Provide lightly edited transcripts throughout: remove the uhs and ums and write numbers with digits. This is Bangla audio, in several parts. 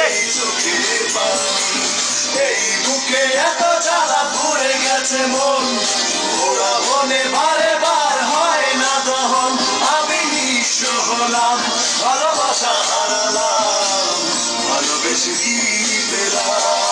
এই চোখের পানি এই বুকে এত জ্বালা পুড়ে গেছে মন ওরা বনে বারে বার হয় না দহন আমি নিঃস্ব হলাম ভালোবাসা হারালাম ভালোবেসে কি পেলাম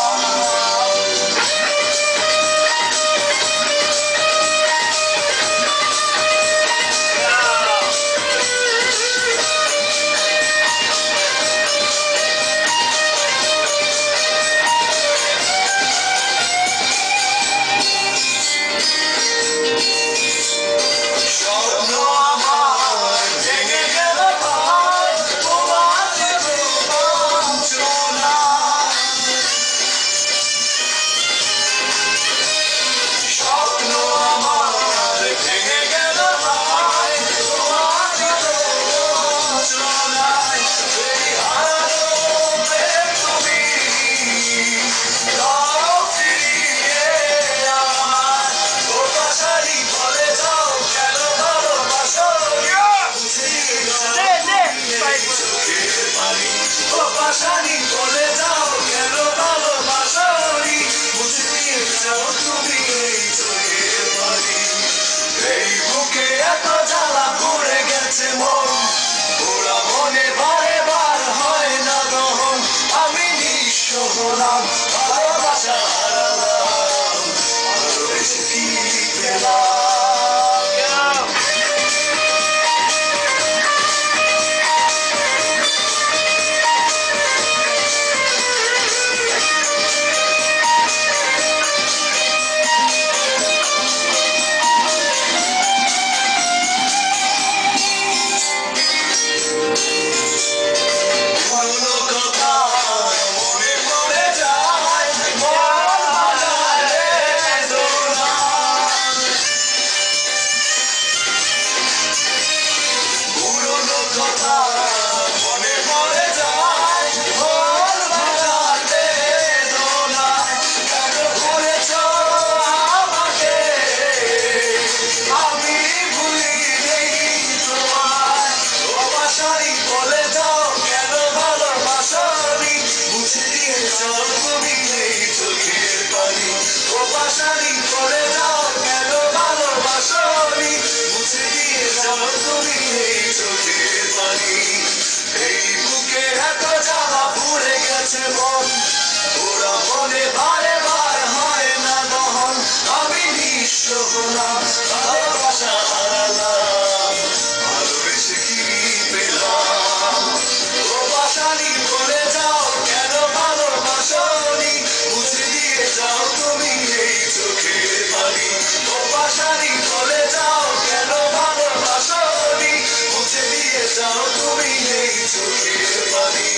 পাশানি বলে যাও কেন ভালোবাসনি বুঝে নিয়েছো তুমি এই চোখের পানি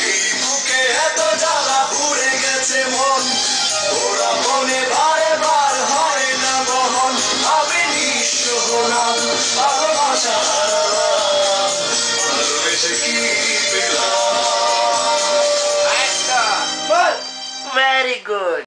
এই বুকে এত জ্বালা পড়ে গেছে মন ওরা মনে বারে বার হয় না দহন আমি নিঃস্ব হলাম ভালোবাসা হারালাম ভালোবেসে কি পেলাম Very good.